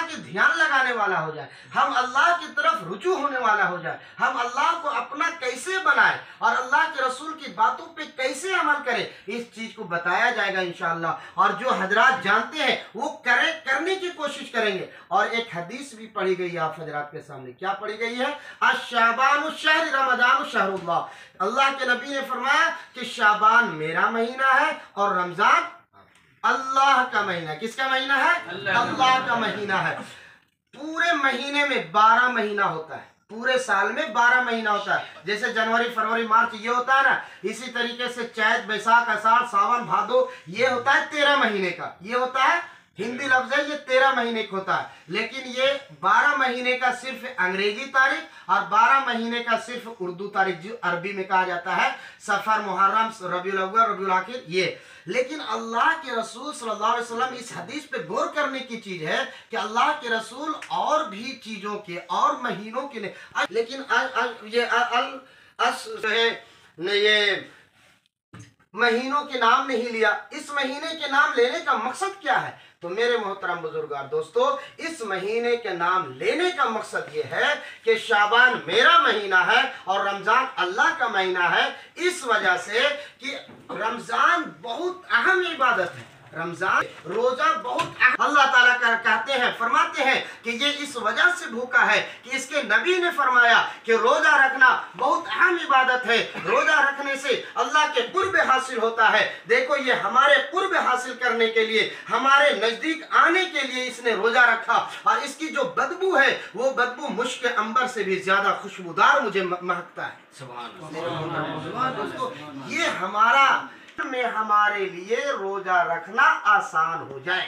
के ध्यान लगाने वाला हो जाए, हम अल्लाह की तरफ रुजू होने वाला हो जाए, हम अल्लाह को अपना कैसे बनाए और अल्लाह के रसूल की बातों पे कैसे अमल करें, इस चीज को बताया जाएगा इंशाअल्लाह। और जो हजरात जानते हैं वो करने की कोशिश करेंगे। और एक हदीस भी पढ़ी गई है आप हजरात के सामने, क्या पढ़ी गई है? अश-शाबानु शहर रमजानु शहरुल्लाह। अल्लाह के नबी ने फरमाया कि शाबान मेरा महीना है और रमजान अल्लाह का महीना। किसका महीना है? अल्लाह का महीना है। पूरे महीने में 12 महीना होता है, पूरे साल में 12 महीना होता है। जैसे जनवरी फरवरी मार्च ये होता है ना, इसी तरीके से चैत बैसाख आषाढ़ सावन भादो ये होता है 13 महीने का, ये होता है हिंदी लफ्ज है, ये 13 महीने का होता है। लेकिन ये 12 महीने का सिर्फ अंग्रेजी तारीख और 12 महीने का सिर्फ उर्दू तारीख, जो अरबी में कहा जाता है सफर मुहर्रम रबीउल अव्वल रबीउल आखिर ये। लेकिन अल्लाह के रसूल सल्लल्लाहु अलैहि वसल्लम, इस हदीस पे गौर करने की चीज है कि अल्लाह के रसूल और भी चीजों के और महीनों के लिए, लेकिन ये महीनों के नाम नहीं लिया। इस महीने के नाम लेने का मकसद क्या है? तो मेरे मोहतरम बुजुर्गार दोस्तों, इस महीने के नाम लेने का मकसद ये है कि शाबान मेरा महीना है और रमजान अल्लाह का महीना है, इस वजह से कि रमजान बहुत अहम इबादत है। रमजान रोजा बहुत अल्लाह ताला कहते हैं, फरमाते हैं कि ये इस वजह से भूखा है कि इसके नबी ने फरमाया कि रोजा रखना बहुत अहम इबादत है, रोजा रखने से अल्लाह के कुर्ब हासिल होता है। देखो ये हमारे कुर्ब हासिल करने के लिए, हमारे नजदीक आने के लिए इसने रोजा रखा, और इसकी जो बदबू है वो बदबू मुश्क अंबर से भी ज्यादा खुशबूदार मुझे महकता है। दोस्तों ये हमारा में हमारे लिए रोजा रखना आसान हो जाए,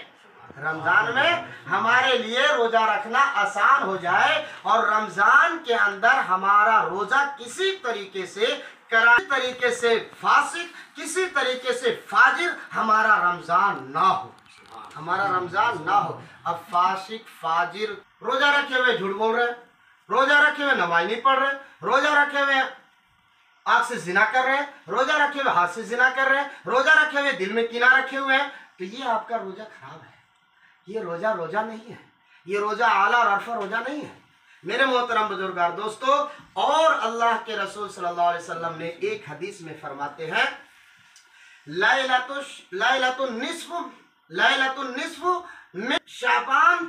रमजान में हमारे लिए रोजा रखना आसान हो जाए, और रमजान के अंदर हमारा रोजा किसी तरीके से तरीके से फासिक, किसी तरीके से फाजिर हमारा रमजान ना हो, हमारा रमजान ना हो। अब फासिक फाजिर रोजा रखे हुए झूठ बोल रहे, रोजा रखे हुए नमाज नहीं पढ़ रहे, रोजा रखे हुए आंख से जिना कर रहे हैं, रोजा रखे हुए हाथ से जिना कर रहे हैं, रोजा रखे हुए दिल में किना रखे हुए हैं, तो ये आपका रोजा खराब है। ये रोजा रोजा नहीं है, ये रोजा आला और अरफा रोजा नहीं है मेरे मोहतरम बुजुर्गार दोस्तों। और अल्लाह के रसूल सल्लल्लाहु अलैहि वसल्लम ने एक हदीस में फरमाते हैं, लैलतुन निस्फ में शाबान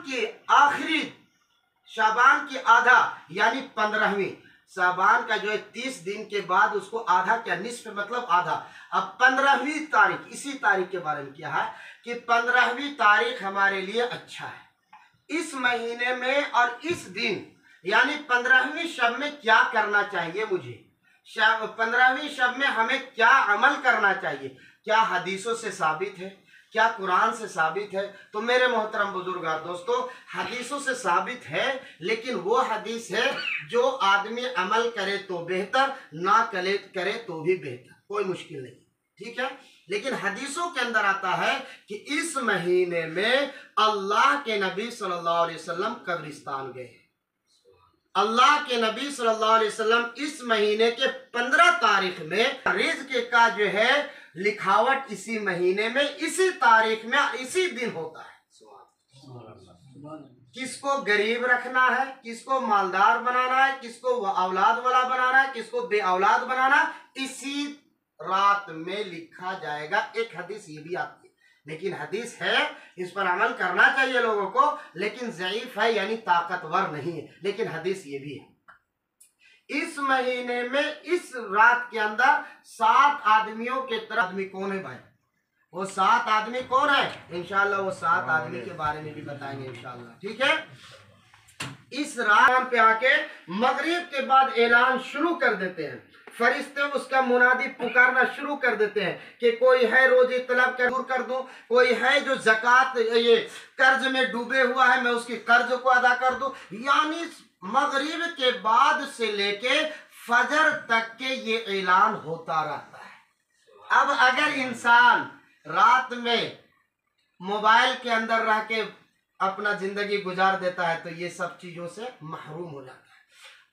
की आधा यानी 15वीं, शाबान का जो है 30 दिन के बाद उसको आधा, क्या निस्फ मतलब आधा। अब 15वीं तारीख, इसी तारीख के बारे में क्या है कि 15वीं तारीख हमारे लिए अच्छा है। इस महीने में और इस दिन यानी 15वीं शब में क्या करना चाहिए मुझे, 15वीं शब में हमें क्या अमल करना चाहिए, क्या हदीसों से साबित है, क्या कुरान से साबित है? तो मेरे मोहतरम बुजुर्गार दोस्तों, हदीसों से साबित है, लेकिन वो हदीस है जो आदमी अमल करे तो बेहतर, ना करे तो भी बेहतर, कोई मुश्किल नहीं, ठीक है। लेकिन हदीसों के अंदर आता है कि इस महीने में अल्लाह के नबी सल्लल्लाहु अलैहि वसल्लम कब्रिस्तान गए। अल्लाह के नबी सल्लल्लाहु अलैहि वसल्लम इस महीने के 15 तारीख में रिज़्क़ का जो है लिखावट इसी महीने में, इसी तारीख में, इसी दिन होता है। किसको गरीब रखना है, किसको मालदार बनाना है, किसको औलाद वाला बनाना है, किसको बे औलाद बनाना, इसी रात में लिखा जाएगा। एक हदीस ये भी आती है, लेकिन हदीस है, इस पर अमल करना चाहिए लोगों को, लेकिन ज़ईफ है यानी ताकतवर नहीं है, लेकिन हदीस ये भी है। इस महीने में इस रात के अंदर 7 आदमियों के तरह, आदमी कौन है भाई? वो 7 आदमी कौन है? इंशाल्लाह वो 7 आदमी के बारे में भी बताएंगे इंशाल्लाह, ठीक है। इस रात पे आके मगरिब के बाद ऐलान शुरू कर देते हैं, फरिश्ते उसका मुनादी पुकारना शुरू कर देते हैं कि कोई है रोजे तलब कर दूर कर दूं, कोई है जो ज़कात ये कर्ज में डूबे हुआ है मैं उसकी कर्ज को अदा कर दूं। यानी मगरिब के बाद से लेके फजर तक के ये ऐलान होता रहता है। अब अगर इंसान रात में मोबाइल के अंदर रह के अपना जिंदगी गुजार देता है तो ये सब चीजों से महरूम हो जाता है।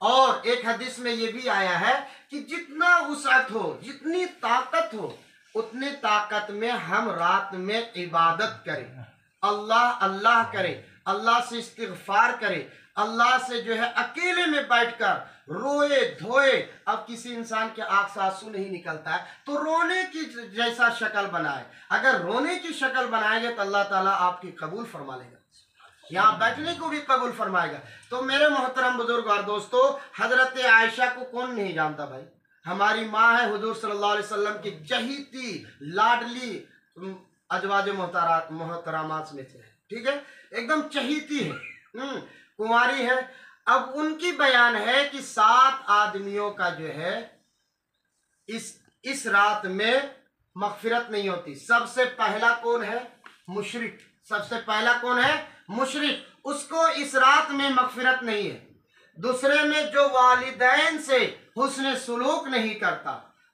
और एक हदीस में ये भी आया है कि जितना वुसअत हो, जितनी ताकत हो, उतनी ताकत में हम रात में इबादत करें, अल्लाह अल्लाह करें, अल्लाह से इस्तिग़फ़ार करे, अल्लाह से जो है अकेले में बैठकर रोए धोए। अब किसी इंसान के आंख से आंसू नहीं निकलता है तो रोने की जैसा शक्ल बनाए। अगर रोने की शक्ल बनाएंगे तो अल्लाह ताला आपकी कबूल फरमा लेगा, यहाँ बैठने को भी कबूल फरमाएगा। तो मेरे मोहतरम बुजुर्ग और दोस्तों, हजरत आयशा को कौन नहीं जानता भाई? हमारी माँ है, हुजूर सल्लल्लाहु अलैहि वसल्लम की चहीती लाडली अजवाज मोहतरामात में से है, ठीक है, एकदम चहीती है, कुमारी है। अब उनकी बयान है कि 7 आदमियों का जो है इस रात में मगफिरत नहीं होती। सबसे पहला कौन है? मुशरिक। सबसे पहला कौन है? मुशरिक, उसको इस रात में मगफिरत नहीं है। दूसरे में जो वालिदैन से हुस्न सुलूक नहीं करता,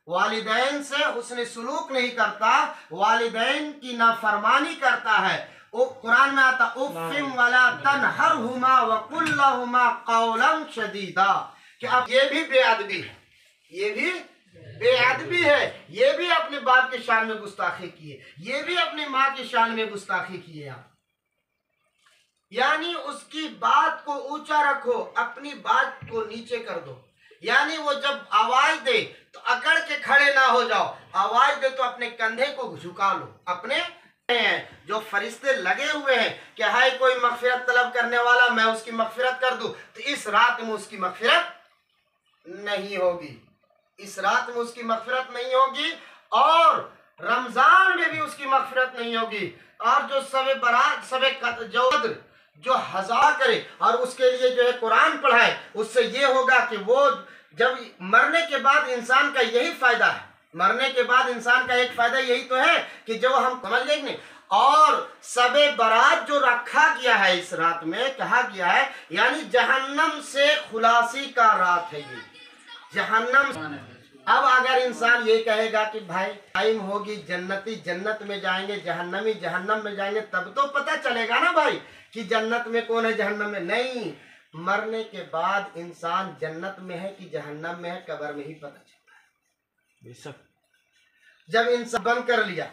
वालिदैन से हुस्न सुलूक नहीं करता, वालिदैन की नाफरमानी करता है, वो कुरान में आता उफ़्फ़िम वला तनहरहुमा वक़ुल लहुमा क़ौलन शदीदा, कि अब ये भी बेअदबी है, ये भी बेअदबी है, ये भी अपने बाप के शान में गुस्ताखी की है, ये भी अपनी माँ की शान में गुस्ताखी की है। यानी उसकी बात को ऊंचा रखो, अपनी बात को नीचे कर दो। यानी वो जब आवाज दे तो अकड़ के खड़े ना हो जाओ, आवाज दे तो अपने कंधे को झुका लो। अपने हैं जो फरिश्ते लगे हुए हैं कि हाय कोई मगफिरत तलब करने वाला, मैं उसकी मगफिरत कर दूं, तो इस रात में उसकी मगफिरत नहीं होगी, इस रात में उसकी मगफिरत नहीं होगी, और रमजान में भी उसकी मगफिरत नहीं होगी। और जो सबे बरात सबे जो हजार करे और उसके लिए जो है कुरान पढ़ाए, उससे ये होगा कि वो जब मरने के बाद इंसान का यही फायदा है, मरने के बाद इंसान का एक फायदा यही तो है कि जो हम समझ गए नहीं। और सबे बरात जो रखा गया है इस रात में, कहा गया है यानी जहन्नम से खुलासी का रात है ये, जहन्नम। अब अगर इंसान ये कहेगा कि भाई टाइम होगी, जन्नती जन्नत में जाएंगे, जहन्नमी जहन्नम में जाएंगे, तब तो पता चलेगा ना भाई कि जन्नत में कौन है, जहन्नम में नहीं। मरने के बाद इंसान जन्नत में है कि जहन्नम में है, कब्र में ही पता चलता है बेशक। जब इंसान बंद कर लिया,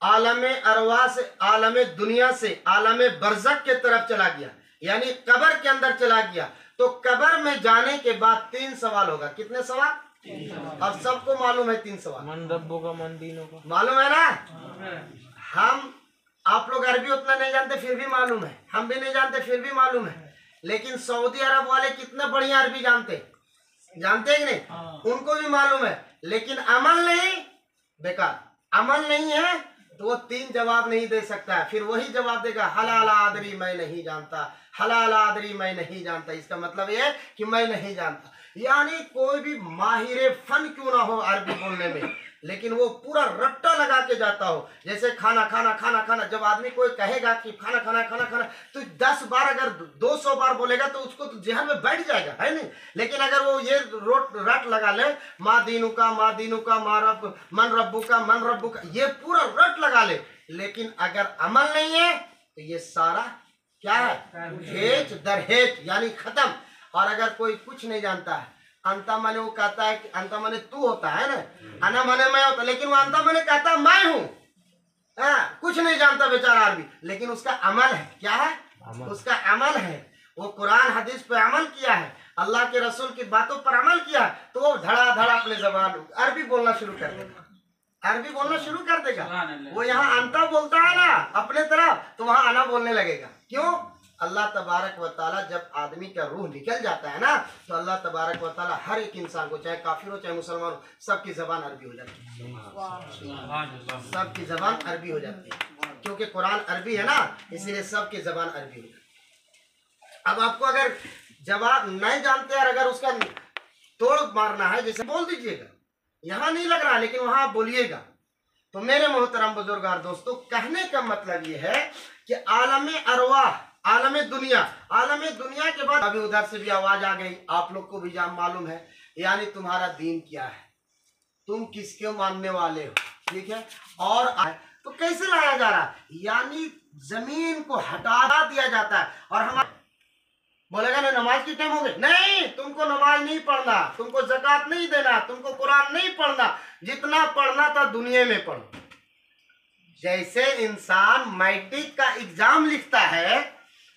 आलम अरवा से, आलम दुनिया से आलम बरज़ख के तरफ चला गया, यानी कब्र के अंदर चला गया, तो कब्र में जाने के बाद 3 सवाल होगा। कितने सवाल? अब सबको मालूम है 3 सवाल। मन रब्बो का, मन दीनों का, मालूम है ना? हम आप लोग अरबी उतना नहीं जानते फिर भी मालूम है, हम भी नहीं जानते फिर भी मालूम है, लेकिन सऊदी अरब वाले कितने बढ़िया अरबी जानते कि नहीं? उनको भी मालूम है, लेकिन अमल नहीं, बेकार। अमल नहीं है तो वो 3 जवाब नहीं दे सकता है। फिर वही जवाब देगा हलाल आदरी मैं नहीं जानता, हलाल आदरी मैं नहीं जानता। इसका मतलब ये है कि मैं नहीं जानता। यानी कोई भी माहिर फन क्यों ना हो अरबी बोलने में, लेकिन वो पूरा रट्टा लगा के जाता हो। जैसे खाना खाना खाना खाना, जब आदमी कोई कहेगा कि खाना खाना खाना खाना, तो 10 बार अगर 200 बार बोलेगा तो उसको तो जहन में बैठ जाएगा, है नहीं? लेकिन अगर वो ये रट लगा ले, माँ दीनू का, माँ दीनू का, मन रब्बू का, मन रब्बू का, ये पूरा रट लगा ले, लेकिन अगर अमल नहीं है तो ये सारा क्या है? हेच दरहेच, यानी खत्म। और अगर कोई कुछ नहीं जानता है, अंता मने वो कहता है कि अंता मने तू होता है ना, अना मने मैं होता, लेकिन वो अंता मने कहता है मैं हूँ, कुछ नहीं जानता बेचारा अरबी, लेकिन उसका अमल है। क्या है? उसका अमल है। वो कुरान हदीस पे अमल किया है, अल्लाह के रसूल की बातों पर अमल किया है, तो वो धड़ा अपने जबान अरबी बोलना शुरू कर देगा, अरबी बोलना शुरू कर देगा। वो यहाँ अंता बोलता है ना अपने तरफ, तो वहां अना बोलने लगेगा। क्यों? अल्लाह तबारक व ताला जब आदमी का रूह निकल जाता है ना, तो अल्लाह तबारक व ताला हर एक इंसान को, चाहे काफिर हो चाहे मुसलमान हो, सबकी जबान अरबी हो जाती है, सबकी जबान अरबी हो जाती है, क्योंकि कुरान अरबी है ना, इसीलिए सबकी जबान अरबी हो जाती है। अब आपको अगर जवाब नहीं जानते और अगर उसका तोड़ मारना है, जैसे बोल दीजिएगा, यहाँ नहीं लग रहा लेकिन वहां बोलिएगा। तो मेरे मोहतरम बुजुर्गार दोस्तों, कहने का मतलब ये है कि आलम अरवाह, आलम दुनिया के बाद अभी उधर से भी आवाज आ गई, आप लोग को भी जान मालूम है, यानी तुम्हारा दीन क्या है, तुम किसके मानने वाले हो, ठीक है? और तो कैसे लाया जा रहा है? यानी जमीन को हटा दिया जाता है। और हमारे बोलेगा ना नमाज की टाइम हो गई, नहीं, तुमको नमाज नहीं पढ़ना, तुमको ज़कात नहीं देना, तुमको कुरान नहीं पढ़ना, जितना पढ़ना था दुनिया में पढ़ो। जैसे इंसान मैट्रिक का एग्जाम लिखता है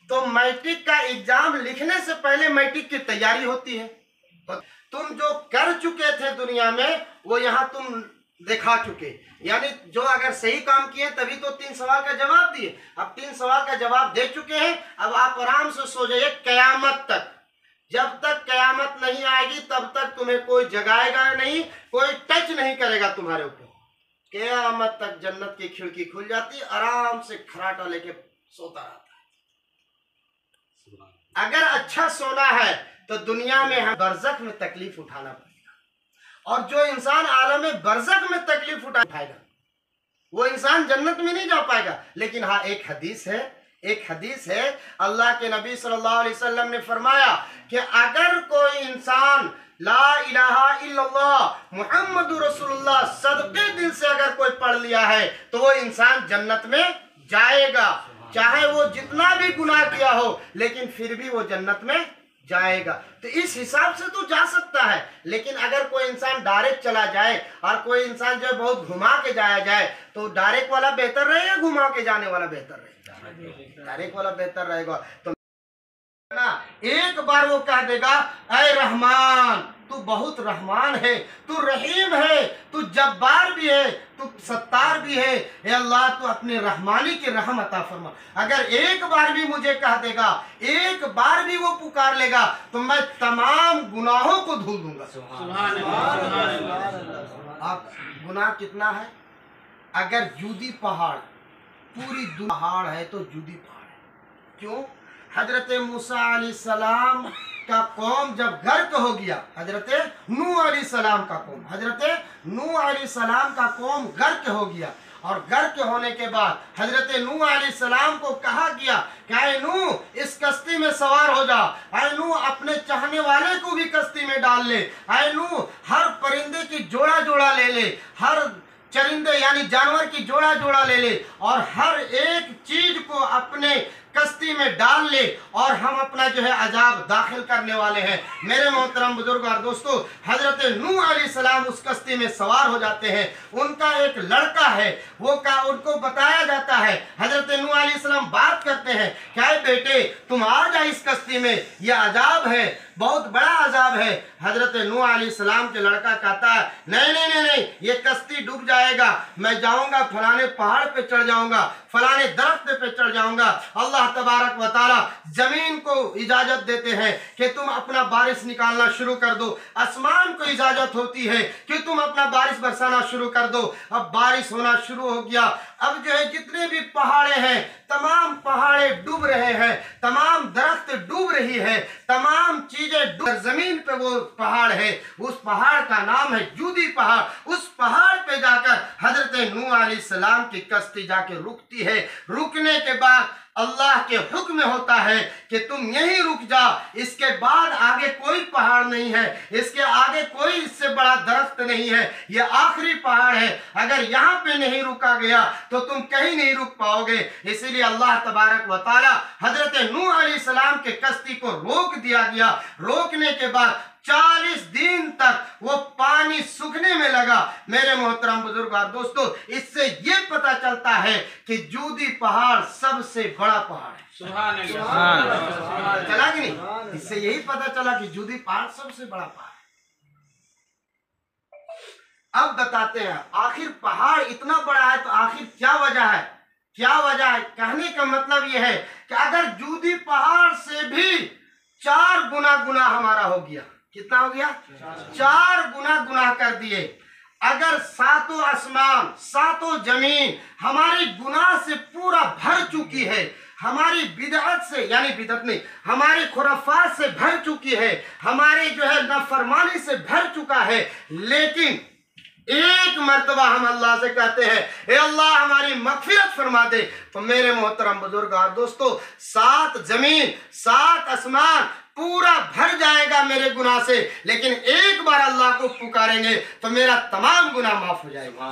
तो मैट्रिक का एग्जाम लिखने से पहले मैट्रिक की तैयारी होती है। तुम जो कर चुके थे दुनिया में वो यहाँ तुम दिखा चुके, यानी जो अगर सही काम किए तभी तो 3 सवाल का जवाब दिए। अब 3 सवाल का जवाब दे चुके हैं, अब आप आराम से सो जाइए कयामत तक। जब तक कयामत नहीं आएगी तब तक तुम्हें कोई जगाएगा नहीं, कोई टच नहीं करेगा तुम्हारे ऊपर। कयामत तक जन्नत की खिड़की खुल जाती, आराम से खराटा लेके सोता रहता है। अगर अच्छा सोना है तो दुनिया में हम बरज़ख में तकलीफ उठाना पड़ेगा, और जो इंसान आलम में बरज़ख में तकलीफ उठाएगा वो इंसान जन्नत में नहीं जा पाएगा। लेकिन हाँ, एक हदीस है अल्लाह के नबी सल्लल्लाहु अलैहि वसल्लम ने फरमाया कि अगर कोई इंसान ला इलाहा इल्लल्लाह मुहम्मदुर रसूलुल्लाह सदके दिल से अगर कोई पढ़ लिया है तो वो इंसान जन्नत में जाएगा, चाहे वो जितना भी गुनाह किया हो, लेकिन फिर भी वो जन्नत में जाएगा। तो इस हिसाब से तो जा सकता है। लेकिन अगर कोई इंसान डायरेक्ट चला जाए और कोई इंसान जो बहुत घुमा के जाया जाए, तो डायरेक्ट वाला बेहतर रहेगा, घुमा के जाने वाला बेहतर रहेगा? डायरेक्ट वाला बेहतर रहेगा। तो ना एक बार वो कह देगा, ऐ रहमान तू बहुत रहमान है, तू रहीम है, तू जब्बार भी है, तू सत्तार भी है, ए अल्लाह तू अपने रहमानी की रहम अता फरमा। अगर एक बार भी मुझे कह देगा, एक बार भी वो पुकार लेगा, तो मैं तमाम गुनाहों को धुल दूंगा। आप गुनाह कितना है? अगर जूदी पहाड़, पूरी पहाड़ है तो जूदी पहाड़ है। क्यों? हजरत मूसा अलैहिस्सलाम का कौम जब गर्क हो गया, हजरत नूह अलैहिस्सलाम का कौम, हजरत नूह अलैहिस्सलाम का कौम गर्क हो गया, और गर्क होने के बाद हजरत नूह अलैहिस्सलाम को कहा गया कि ऐ नूह इस कश्ती में सवार हो जा, ऐ नूह अपने चाहने वाले को भी कश्ती में डाल ले, ऐ नूह हर परिंदे की जोड़ा जोड़ा ले ले, हर चरिंदे यानी जानवर की जोड़ा जोड़ा ले ले, और हर एक चीज को अपने कश्ती में डाल ले, और हम अपना जो है अजाब दाखिल करने वाले हैं। मेरे मोहतरम बुजुर्ग और दोस्तों, हजरत नूह अलैहिस्सलाम उस कश्ती में सवार हो जाते हैं। उनका एक लड़का है, उनको बताया जाता है, हजरत नूह अलैहिस्सलाम बात करते हैं, क्या बेटे तुम आ जा इस कश्ती में, यह अजाब है, बहुत बड़ा अजाब है। हजरत नूह अलैहिस्सलाम के लड़का कहता है, नहीं नहीं नहीं नहीं, ये कश्ती डूब जाएगा, मैं जाऊंगा फलाने पहाड़ पे चढ़ जाऊंगा, फलाने दरख्त पे चढ़ जाऊंगा। अल्लाह तबारक व तआला जमीन को इजाजत देते हैं कि तुम अपना बारिश निकालना शुरू कर दो, आसमान को इजाजत होती है कि तुम अपना बारिश बरसाना शुरू कर दो। अब बारिश होना शुरू हो गया। अब जो है जितने भी पहाड़े हैं, तमाम पहाड़े डूब रहे हैं, तमाम दरख्त डूब रही है, तमाम चीजें डूब, जमीन पे वो पहाड़ है, उस पहाड़ का नाम है जूदी पहाड़। उस पहाड़ पे जाकर हजरत नूह अलैहिस्सलाम की कश्ती जाके रुकती है। रुकने के बाद अल्लाह के हुक्म होता है कि तुम यहीं रुक जा, इसके बाद आगे कोई पहाड़ नहीं है, इसके आगे कोई इससे बड़ा दरख्त नहीं है, ये आखिरी पहाड़ है, अगर यहाँ पे नहीं रुका गया तो तुम कहीं नहीं रुक पाओगे। इसीलिए अल्लाह तबारक व तआला हजरत नूह अलैहिस्सलाम के कश्ती को रोक दिया गया। रोकने के बाद 40 दिन तक वो पानी सूखने में लगा। मेरे मोहतरम बुजुर्ग और दोस्तों, इससे ये पता चलता है कि जूदी पहाड़ सबसे बड़ा पहाड़ है। सुभान अल्लाह। चला कि नहीं? इससे यही पता चला कि जूदी पहाड़ सबसे बड़ा पहाड़ है। अब बताते हैं, आखिर पहाड़ इतना बड़ा है तो आखिर क्या वजह है? क्या वजह है? कहने का मतलब यह है कि अगर जूदी पहाड़ से भी 4 गुना गुनाह हमारा हो गया, कितना हो गया? 4 गुना गुनाह कर दिए। अगर 7 आसमान 7 जमीन हमारी गुनाह से पूरा भर चुकी है, हमारी बिदअत से, यानी बिदअत नहीं, हमारी खुराफात से भर चुकी है, हमारी जो है नाफरमानी से भर चुका है, लेकिन एक मर्तबा हम अल्लाह से कहते हैं, ए अल्लाह हमारी मगफिरत फरमा दे, तो मेरे मोहतरम बुजुर्ग और दोस्तों, 7 जमीन 7 आसमान पूरा भर जाएगा मेरे गुनाह से, लेकिन एक बार अल्लाह को पुकारेंगे तो मेरा तमाम गुनाह माफ हो जाएगा।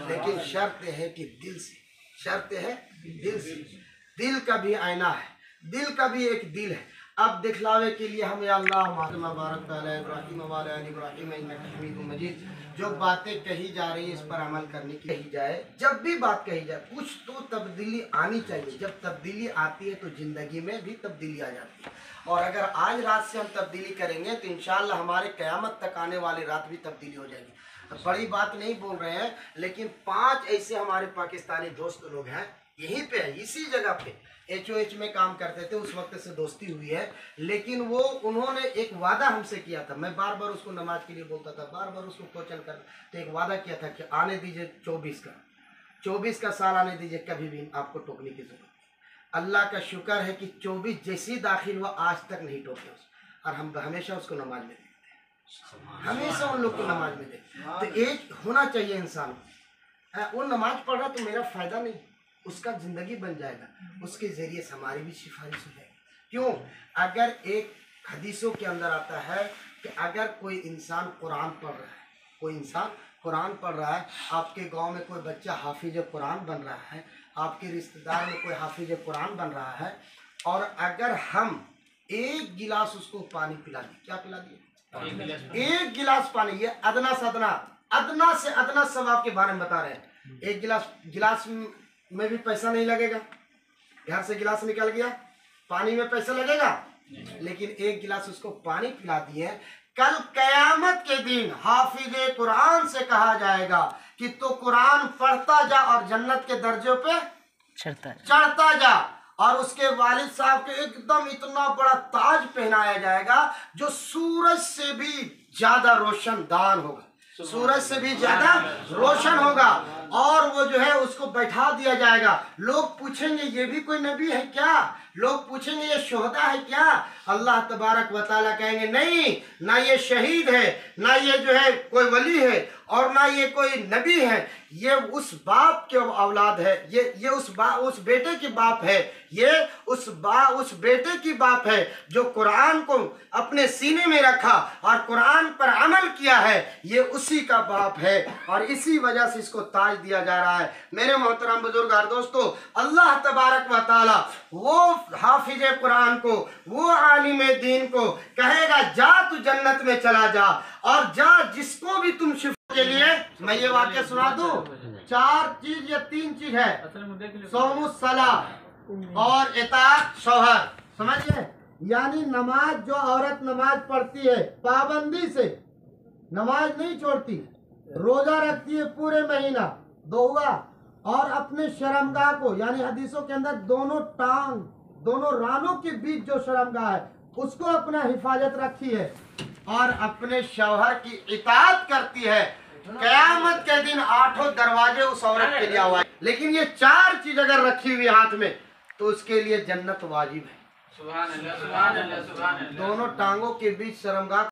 लेकिन शर्त है कि दिल से, शर्त है दिल से। दिल का भी आईना है, दिल का भी एक दिल है। अब दिखलावे के लिए हम या अल्लाह मुबारक अला इब्राहीम व अला आलि इब्राहीम इन्नका हमीदुम मजीद, जो बातें कही जा रही है इस पर अमल करने की कही जाए। जब भी बात कही जाए कुछ तो तब्दीली आनी चाहिए। जब तब्दीली आती है तो ज़िंदगी में भी तब्दीली आ जाती है। और अगर आज रात से हम तब्दीली करेंगे तो इंशाअल्लाह हमारे क़यामत तक आने वाली रात भी तब्दीली हो जाएगी। तो बड़ी बात नहीं बोल रहे हैं, लेकिन 5 ऐसे हमारे पाकिस्तानी दोस्त लोग हैं, यहीं पे है, इसी जगह पे HOH में काम करते थे, उस वक्त से दोस्ती हुई है। लेकिन वो उन्होंने एक वादा हमसे किया था, मैं बार बार उसको नमाज के लिए बोलता था, बार बार उसको क्वेश्चन कर, तो एक वादा किया था कि आने दीजिए 24 का साल आने दीजिए, कभी भी आपको टोकने की जरूरत नहीं। अल्लाह का शुक्र है कि 24 जैसी दाखिल हुआ आज तक नहीं टोके उस, और हम हमेशा उसको नमाज में देखते हैं, हमेशा उन लोग को नमाज में देखते हैं। तो एक होना चाहिए इंसान को, वो नमाज पढ़ रहा तो मेरा फ़ायदा नहीं, उसका ज़िंदगी बन जाएगा, उसके ज़रिए से हमारी भी सिफारिश हो जाएगी। क्यों? अगर एक हदीसों के अंदर आता है कि अगर कोई इंसान कुरान पढ़ रहा है, कोई इंसान कुरान पढ़ रहा है, आपके गांव में कोई बच्चा हाफिज कुरान बन रहा है, आपके रिश्तेदार में कोई हाफिज कुरान बन रहा है, और अगर हम एक गिलास उसको पानी पिला दिए, क्या पिला दिए? एक गिलास पानी, ये अदना से अदना सवाब के बारे में बता रहे हैं। एक गिलास में भी पैसा नहीं लगेगा, घर से गिलास निकल गया, पानी में पैसा लगेगा, लेकिन एक गिलास उसको पानी पिला दिए, कल कयामत के दिन हाफिज कुरान से कहा जाएगा कि तो कुरान पढ़ता जा और जन्नत के दर्जों पे चढ़ता जा, और उसके वालिद साहब के एकदम इतना बड़ा ताज पहनाया जाएगा जो सूरज से भी ज्यादा रोशनदान होगा, सूरज से भी ज्यादा रोशन होगा, और वो जो है उसको बैठा दिया जाएगा। लोग पूछेंगे ये भी कोई नबी है क्या? लोग पूछेंगे ये शोहदा है क्या? अल्लाह तबारक व तआला कहेंगे नहीं, ना ये शहीद है, ना ये जो है कोई वली है, और ना ये कोई नबी है, ये उस बाप के औलाद है, ये उस बेटे की बाप है, ये उस बेटे की बाप है जो कुरान को अपने सीने में रखा और कुरान पर अमल किया है, ये उसी का बाप है, और इसी वजह से इसको ताज दिया जा रहा है। मेरे मोहतरम बुजुर्ग और दोस्तों, अल्लाह तबारक व तआला वो हाफिज कुरान को, वो आलिम दीन को कहेगा जा तू जन्नत में चला जा, और जा जिसको भी तुम शिफा के लिए, मैं ये वाक्य सुना दूं, 4 चीज या 3 चीज है, सौमुस्सला और इताअत शौहर, समझिए, यानी नमाज, जो औरत नमाज पढ़ती है पाबंदी से, नमाज नहीं छोड़ती, रोजा रखती है पूरे महीना, 2 हुआ, और अपने शर्मगाह को, यानी हदीसों के अंदर दोनों रानों के बीच जो शर्मगाह है उसको अपना हिफाजत रखी है, और अपने शौहर की इताअत करती है, कयामत के दिन 8 दरवाजे उस औरत के लिए हुआ है। लेकिन ये 4 चीज अगर रखी हुई हाथ में तो उसके लिए जन्नत वाजिब है। सुभान अल्लाह, सुभान अल्लाह, सुभान अल्लाह। दोनों टांगों के बीच शर्मगाह